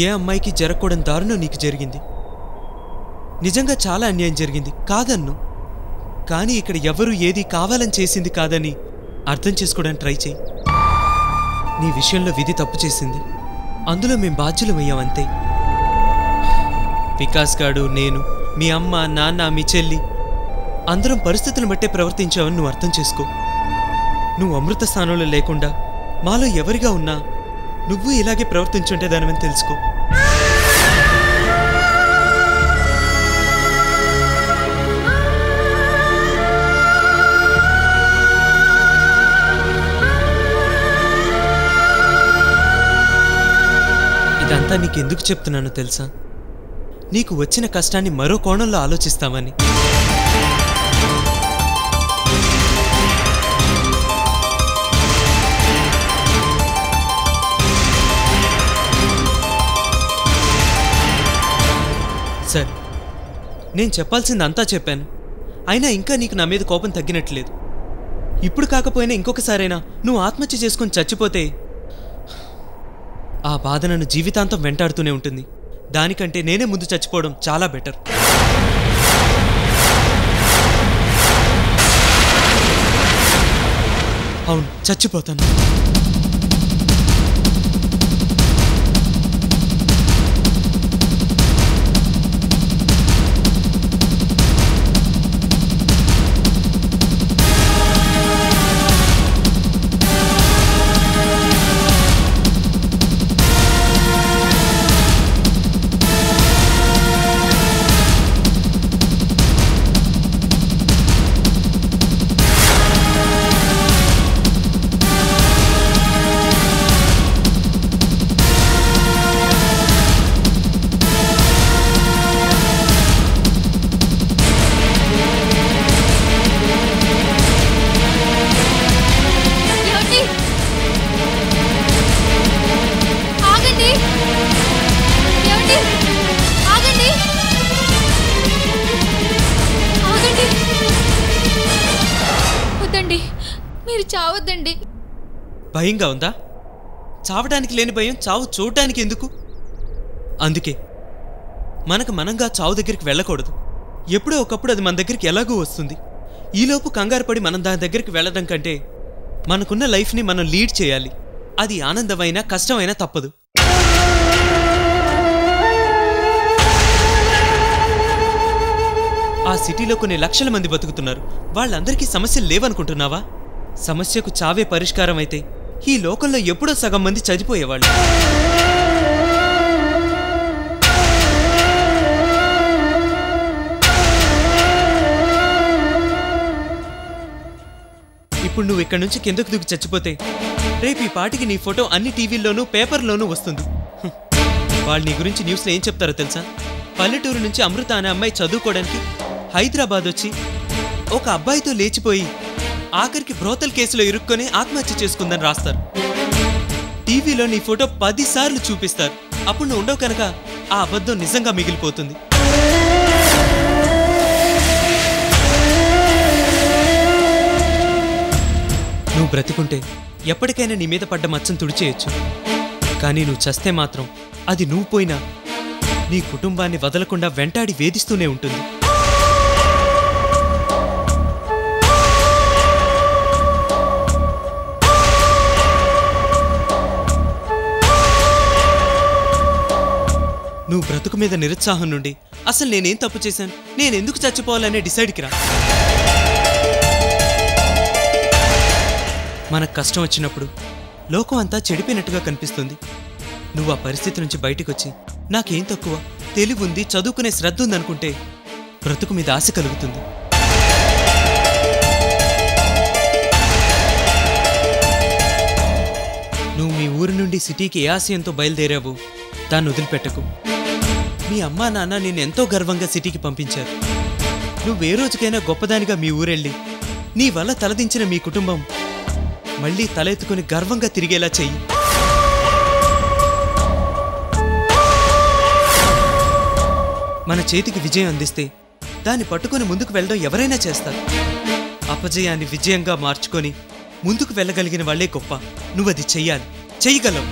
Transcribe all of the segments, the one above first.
ఏ అమ్మాయికి జరగకూడని దారుణం నీకు జరిగింది. నిజంగా చాలా అన్యాయం జరిగింది, కాదన్ను. కానీ ఇక్కడ ఎవరూ ఏది కావాలని చేసింది కాదని అర్థం చేసుకోవడానికి ట్రై చేయి. నీ విషయంలో విధి తప్పు చేసింది, అందులో మేం బాధ్యులమయ్యామంతే. వికాస్ గాడు, నేను, మీ అమ్మ, నాన్న, మీ చెల్లి అందరం పరిస్థితులను బట్టే ప్రవర్తించావని నువ్వు అర్థం చేసుకో. నువ్వు అమృత స్థానంలో లేకుండా మాలో ఎవరిగా ఉన్నా నువ్వు ఇలాగే ప్రవర్తించుంటే దానివని తెలుసుకో. ఇదంతా నీకెందుకు చెప్తున్నానో తెలుసా? నీకు వచ్చిన కష్టాన్ని మరో కోణంలో ఆలోచిస్తామని. సరే, నేను చెప్పాల్సిందంతా చెప్పాను. అయినా ఇంకా నీకు నా మీద కోపం తగ్గినట్లేదు. ఇప్పుడు కాకపోయినా ఇంకొకసారైనా నువ్వు ఆత్మహత్య చేసుకుని చచ్చిపోతే ఆ బాధ నన్ను జీవితాంతం వెంటాడుతూనే ఉంటుంది. దానికంటే నేనే ముందు చచ్చిపోవడం చాలా బెటర్. అవును, చచ్చిపోతాను. చావద్దండి. భయంగా ఉందా? చావడానికి లేని భయం చావు చూడటానికి ఎందుకు? అందుకే మనకు మనంగా చావు దగ్గరికి వెళ్ళకూడదు. ఎప్పుడో ఒకప్పుడు అది మన దగ్గరికి ఎలాగూ వస్తుంది. ఈలోపు కంగారు పడి మనం దాని దగ్గరికి వెళ్ళడం కంటే మనకున్న లైఫ్ని మనం లీడ్ చేయాలి. అది ఆనందమైనా కష్టమైనా తప్పదు. ఆ సిటీలో కొన్ని లక్షల మంది బతుకుతున్నారు. వాళ్ళందరికీ సమస్యలు లేవనుకుంటున్నావా? సమస్యకు చావే పరిష్కారం అయితే ఈ లోకంలో ఎప్పుడో సగం మంది చనిపోయేవాళ్ళు. ఇప్పుడు నువ్వు ఇక్కడి నుంచి కిందకు దిగి చచ్చిపోతే రేపు ఈ పాటికి నీ ఫోటో అన్ని టీవీల్లోనూ పేపర్లోనూ వస్తుంది. వాళ్ళు నీ గురించి న్యూస్లో ఏం చెప్తారో తెలుసా? పల్లెటూరు నుంచి అమృత అనే అమ్మాయి చదువుకోవడానికి హైదరాబాద్ వచ్చి ఒక అబ్బాయితో లేచిపోయి ఆఖరికి బ్రోతల్ కేసులో ఇరుక్కొని ఆత్మహత్య చేసుకుందని రాస్తారు. టీవీలో నీ ఫోటో 10 సార్లు చూపిస్తారు. అప్పుడు నువ్వు ఉండవు కనుక ఆ అబద్ధం నిజంగా మిగిలిపోతుంది. నువ్వు బ్రతికుంటే ఎప్పటికైనా నీ మీద పడ్డ మచ్చను తుడిచేయచ్చు. కానీ నువ్వు చస్తే మాత్రం అది నువ్వు పోయినా నీ కుటుంబాన్ని వదలకుండా వెంటాడి వేధిస్తూనే ఉంటుంది. నువ్వు బ్రతుకు మీద నిరుత్సాహం నుండి అసలు నేనేం తప్పు చేశాను, నేనెందుకు చచ్చిపోవాలనే డిసైడ్కి రా. మనకు కష్టం వచ్చినప్పుడు లోకం అంతా చెడిపోయినట్టుగా కనిపిస్తుంది. నువ్వు ఆ పరిస్థితి నుంచి బయటకొచ్చి నాకేం తక్కువ, తెలివి ఉంది, చదువుకునే శ్రద్ధ ఉందనుకుంటే బ్రతుకు మీద ఆశ కలుగుతుంది. నువ్వు మీ ఊరి నుండి సిటీకి ఏ ఆశయంతో బయలుదేరావు దాన్ని వదిలిపెట్టకు. మీ అమ్మా నాన్న నేను ఎంతో గర్వంగా సిటీకి పంపించారు. నువ్వే రోజుకైనా గొప్పదానిగా మీ ఊరెళ్ళి నీ వల్ల తలదించిన మీ కుటుంబం మళ్ళీ తలెత్తుకుని గర్వంగా తిరిగేలా చెయ్యి. మన చేతికి విజయం అందిస్తే దాన్ని పట్టుకొని ముందుకు వెళ్ళడం ఎవరైనా చేస్తారు. అపజయాన్ని విజయంగా మార్చుకొని ముందుకు వెళ్ళగలిగిన వాళ్లే గొప్ప. నువ్వది చెయ్యాలి, చెయ్యగలవు.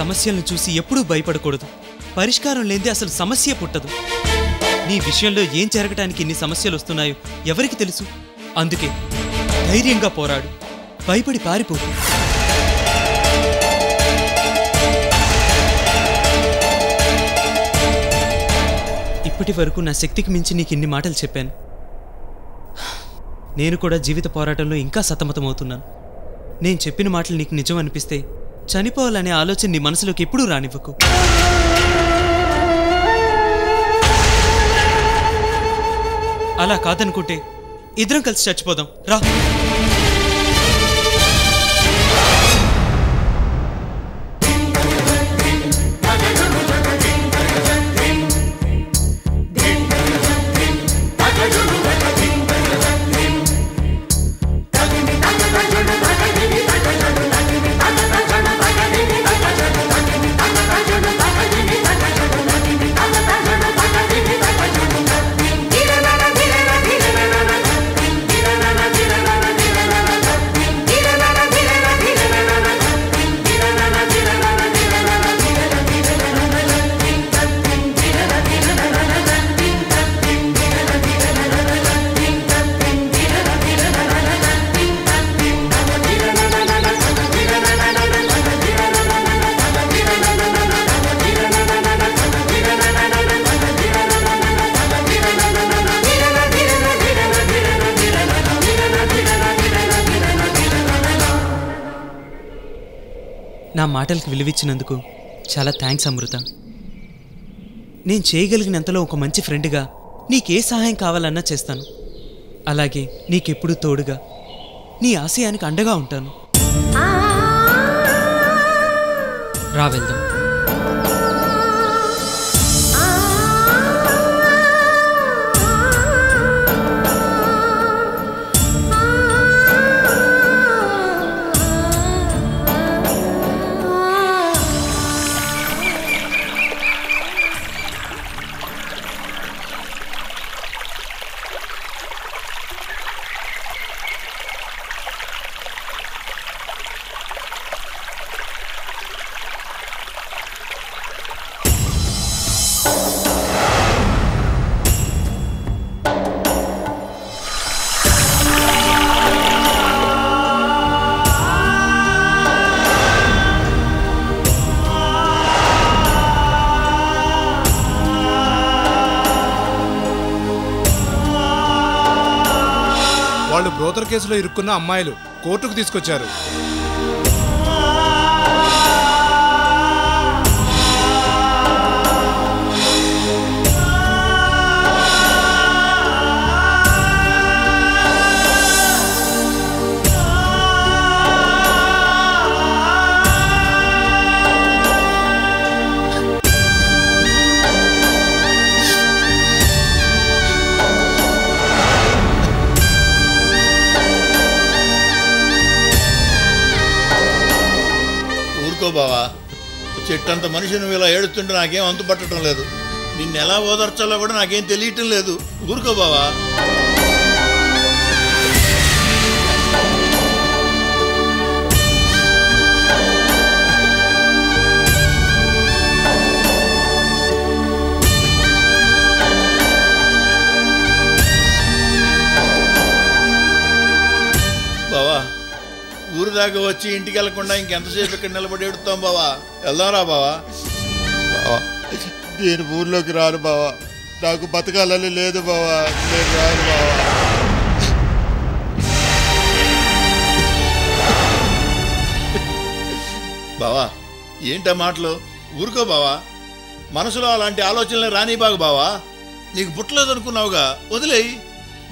సమస్యలను చూసి ఎప్పుడూ భయపడకూడదు. పరిష్కారం లేనిదే అసలు సమస్య పుట్టదు. నీ విషయంలో ఏం జరగటానికి ఇన్ని సమస్యలు వస్తున్నాయో ఎవరికి తెలుసు? అందుకే ధైర్యంగా పోరాడు, భయపడి పారిపోకు. ఇప్పటి వరకు నా శక్తికి మించి నీకు ఇన్ని మాటలు చెప్పాను. నేను కూడా జీవిత పోరాటంలో ఇంకా సతమతమవుతున్నాను. నేను చెప్పిన మాటలు నీకు నిజం అనిపిస్తే చనిపోవాలనే ఆలోచన నీ మనసులోకి ఎప్పుడూ రానివ్వకు. అలా కాదనుకుంటే ఇద్దరం కలిసి చచ్చిపోదాం, రా. నా మాటలకు విలువిచ్చినందుకు చాలా థ్యాంక్స్ అమృత. నేను చేయగలిగినంతలో ఒక మంచి ఫ్రెండ్గా నీకే సహాయం కావాలన్నా చేస్తాను. అలాగే నీకెప్పుడూ తోడుగా నీ ఆశయానికి అండగా ఉంటాను. రా వెళ్దాం. వాళ్ళు బ్రోతర్ కేసులో ఇరుక్కున్న అమ్మాయిలు కోర్టుకు తీసుకొచ్చారు. బావా, చెట్టంత మనిషి నువ్వు ఇలా ఏడుస్తుంటే నాకేం అంతు పట్టడం లేదు. నిన్ను ఎలా ఓదార్చాలో కూడా నాకేం తెలియటం లేదు. ఊరుకో బావా. బావా, ఊరు దాకా వచ్చి ఇంటికి వెళ్ళకుండా ఇంకెంతసేపు ఇక్కడ నిలబడి ఎడుతాం బావా. వెళ్దాంరా బావా. బావా, నేను ఊర్లోకి రాను బావా. నాకు బతకాలని లేదు బావా. నేను రాను బావా. బావా, ఏంటా మాటలు? ఊరుకో బావా. మనసులో అలాంటి ఆలోచనలు రాని బాగు బావా. నీకు పుట్టలేదు అనుకున్నావుగా, వదిలేయి.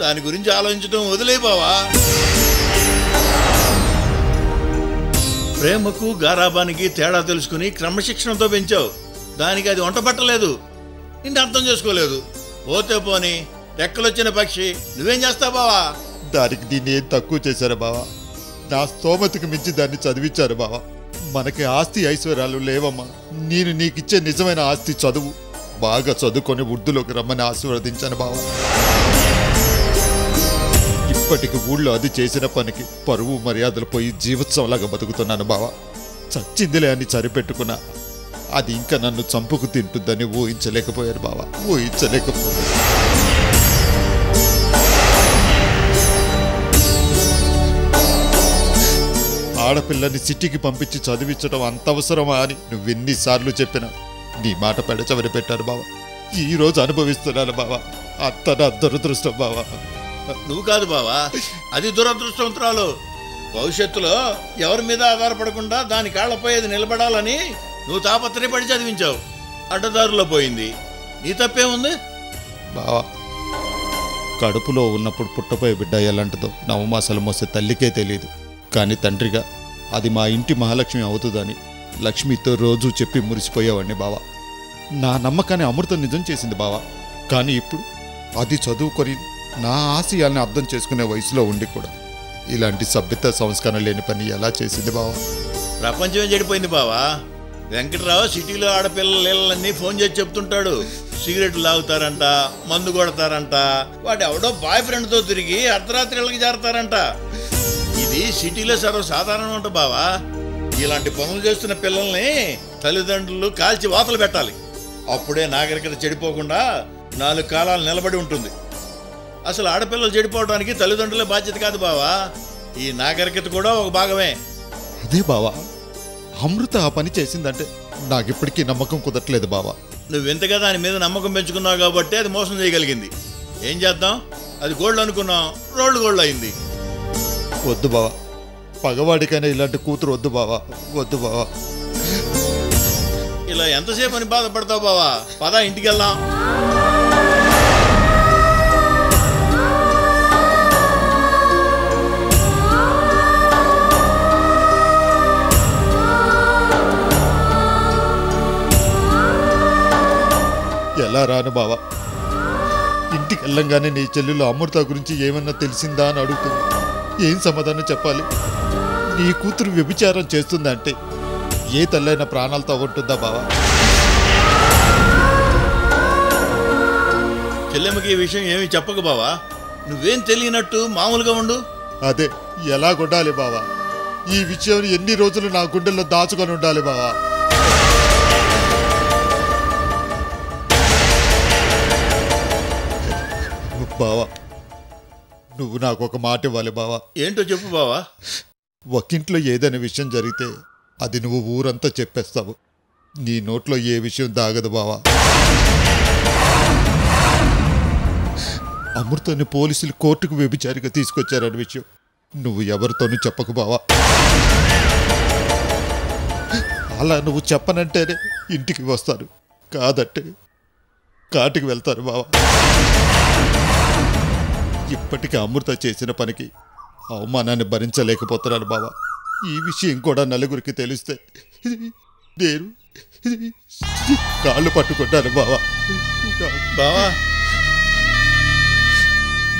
దాని గురించి ఆలోచించడం వదిలేయి బావా. ప్రేమకు గారాబానికి తేడా తెలుసుకుని క్రమశిక్షణతో పెంచావు. దానికి అది వంట పట్టలేదు, నిన్ను అర్థం చేసుకోలేదు. పోతే పోని రెక్కలొచ్చిన పక్షి, నువ్వేం చేస్తావు బావా? దానికి దీన్ని ఏం తక్కువ చేశారు బావా. నా స్తోమతకు మించి దాన్ని చదివించారు బావా. మనకి ఆస్తి ఐశ్వర్యాలు లేవమ్మా. నేను నీకిచ్చే నిజమైన ఆస్తి చదువు. బాగా చదువుకొని వృద్ధులోకి రమ్మని ఆశీర్వదించాను బావా. ఇప్పటికి ఊళ్ళో అది చేసిన పనికి పరువు మర్యాదలు పోయి జీవోత్సవంలాగా బతుకుతున్నాను బావా. చచ్చిందిలే అని సరిపెట్టుకున్నా. అది ఇంకా నన్ను చంపుకు తింటుందని ఊహించలేకపోయాను బావా, ఊహించలేకపోయాను. ఆడపిల్లని సిటీకి పంపించి చదివించడం అంత అవసరమా అని నువ్వెన్నిసార్లు చెప్పినా నీ మాట పెడచవరి పెట్టారు బావా. ఈ రోజు అనుభవిస్తున్నాను బావా, అంత నా దురదృష్టం బావా. నువ్వు కాదు బావా, అది దురదృష్టవంతురాలు. భవిష్యత్తులో ఎవరి మీద ఆధారపడకుండా దాని కాళ్ళపై అది నిలబడాలని నువ్వు తాపత్రయపడి చదివించావు. అడ్డదారులో పోయింది. నీ తప్పేముంది బావా? కడుపులో ఉన్నప్పుడు పుట్టపోయే బిడ్డ ఎలాంటిదో నవమాసాలు మోసే తల్లికే తెలియదు. కానీ తండ్రిగా అది మా ఇంటి మహాలక్ష్మి అవుతుందని లక్ష్మితో రోజు చెప్పి మురిసిపోయేవాడిని బావా. నా నమ్మకాన్ని అమృతం నిజం చేసింది బావా. కానీ ఇప్పుడు అది చదువుకొని నా ఆశయాల్ని అర్థం చేసుకునే వయసులో ఉండి కూడా ఇలాంటి సభ్యత సంస్కారం లేని పని ఎలా చేసింది బావా? ప్రపంచమే చెడిపోయింది బావా. వెంకటరావు సిటీలో ఆడపిల్లల నీళ్ళన్నీ ఫోన్ చేసి చెప్తుంటాడు. సిగరెట్లు తాగుతారంట, మందు కొడతారంట, వాడు ఎవడో బాయ్ ఫ్రెండ్తో తిరిగి అర్ధరాత్రిళ్ళకి జారుతారంట. ఇది సిటీలో సర్వసాధారణం అంట బావా. ఇలాంటి పనులు చేస్తున్న పిల్లల్ని తల్లిదండ్రులు కాల్చి వాతలు పెట్టాలి. అప్పుడే నాగరికత చెడిపోకుండా 4 కాలాలు నిలబడి ఉంటుంది. అసలు ఆడపిల్లలు చెడిపోవడానికి తల్లిదండ్రులే బాధ్యత కాదు బావా, ఈ నాగరికత కూడా ఒక భాగమే. అదే బావా, అమృత ఆ పని చేసిందంటే నాకిప్పటికీ నమ్మకం కుదరట్లేదు బావా. నువ్వెంతగా దాని మీద నమ్మకం పెంచుకున్నావు కాబట్టి అది మోసం చేయగలిగింది. ఏం చేద్దాం, అది గోల్డ్ అనుకున్నాం, గోల్డ్ అయింది. వద్దు బావా, పగవాడికైనా ఇలాంటి కూతురు వద్దు బావా, వద్దు బావా. ఇలా ఎంతసేపు అని బాధపడతావు బావా? పద ఇంటికి వెళ్దాం. ఎలా రాను బావా? ఇంటికి వెళ్ళంగానే నీ చెల్లెలు అమృత గురించి ఏమన్నా తెలిసిందా అని అడుగుతుంది. ఏం సమాధానం చెప్పాలి? నీ కూతురు వ్యభిచారం చేస్తుందంటే ఏ తల్లైన ప్రాణాలతో ఉంటుందా బావా? చెల్లెమ్మకి ఈ విషయం ఏమి చెప్పకు బావా. నువ్వేం తెలియనట్టు మామూలుగా ఉండు. అదే ఎలా ఉండాలి బావా? ఈ విషయం ఎన్ని రోజులు నా గుండెల్లో దాచుకొని ఉండాలి బావా? బావా, నువ్వు నాకు ఒక మాట ఇవ్వాలి బావా. ఏంటో చెప్పు బావా. ఒకింట్లో ఏదైనా విషయం జరిగితే అది నువ్వు ఊరంతా చెప్పేస్తావు. నీ నోట్లో ఏ విషయం దాగదు బావా. అమృతని పోలీసులు కోర్టుకు వ్యభిచారిగా తీసుకొచ్చారనే విషయం నువ్వు ఎవరితోనూ చెప్పకు బావా. అలా నువ్వు చెప్పనంటేనే ఇంటికి వస్తారు, కాదంటే కాటికి వెళ్తారు బావా. ఇప్పటికీ అమృత చేసిన పనికి అవమానాన్ని భరించలేకపోతున్నాను బావా. ఈ విషయం కూడా నలుగురికి తెలిస్తే నేను కాళ్ళు పట్టుకుంటాను బావా. బావా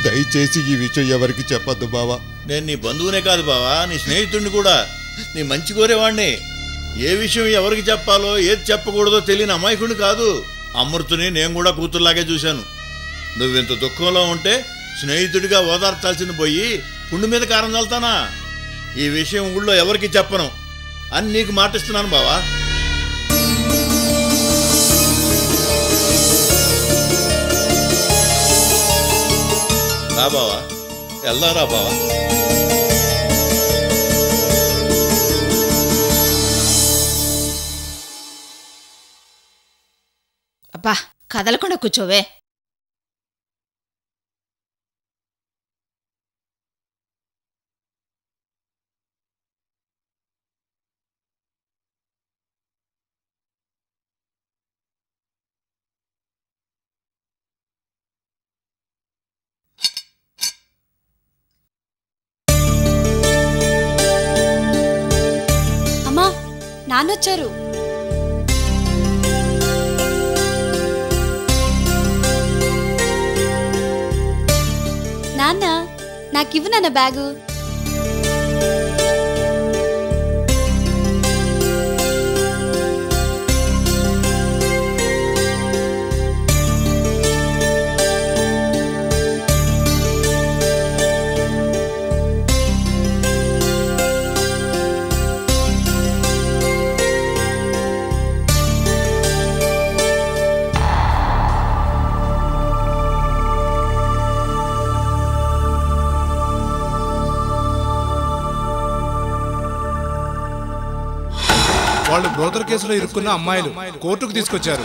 దయచేసి ఈ విషయం ఎవరికి చెప్పద్దు బావా. నేను నీ బంధువునే కాదు బావా, నీ స్నేహితుడిని కూడా, నీ మంచి కోరేవాడిని. ఏ విషయం ఎవరికి చెప్పాలో ఏది చెప్పకూడదో తెలియని అమాయకుడిని కాదు. అమృతుని నేను కూడా కూతురులాగే చూశాను. నువ్వెంత దుఃఖంలో ఉంటే స్నేహితుడిగా ఓదార్చాల్సింది పోయి పుండు మీద కారం చల్తానా? ఈ విషయం ఊళ్ళో ఎవరికి చెప్పను అని నీకు మాటిస్తున్నాను బావా. రా బావా, వెళ్దారా బావా. అబ్బా, కదలకుండా కూర్చోవే. అమ్మా, నాన్నొచ్చారు. నాన్న, నాకివ్వు నాన్న బ్యాగు. బ్రోతర్ కేసులో ఇరుక్కున్న అమ్మాయిలు కోర్టుకు తీసుకొచ్చారు.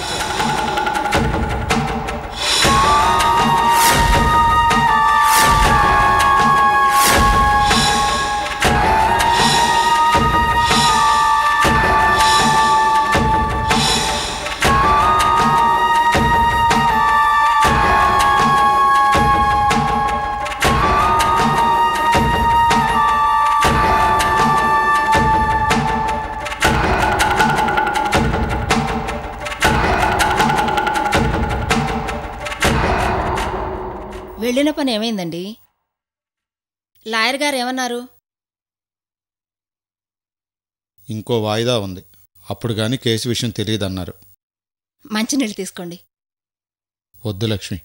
వెళ్ళిన పని ఏమైందండి? లాయర్ గారు ఏమన్నారు? ఇంకో వాయిదా ఉంది, అప్పుడు కానీ కేసు విషయం తెలియదన్నారు. మంచినీళ్ళు తీసుకోండి. వద్దు లక్ష్మి.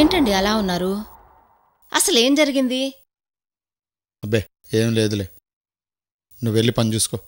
ఏంటండి అలా ఉన్నారు? అసలేం జరిగింది? అబ్బే ఏం లేదులే, నువ్వు వెళ్ళి పని చూసుకో.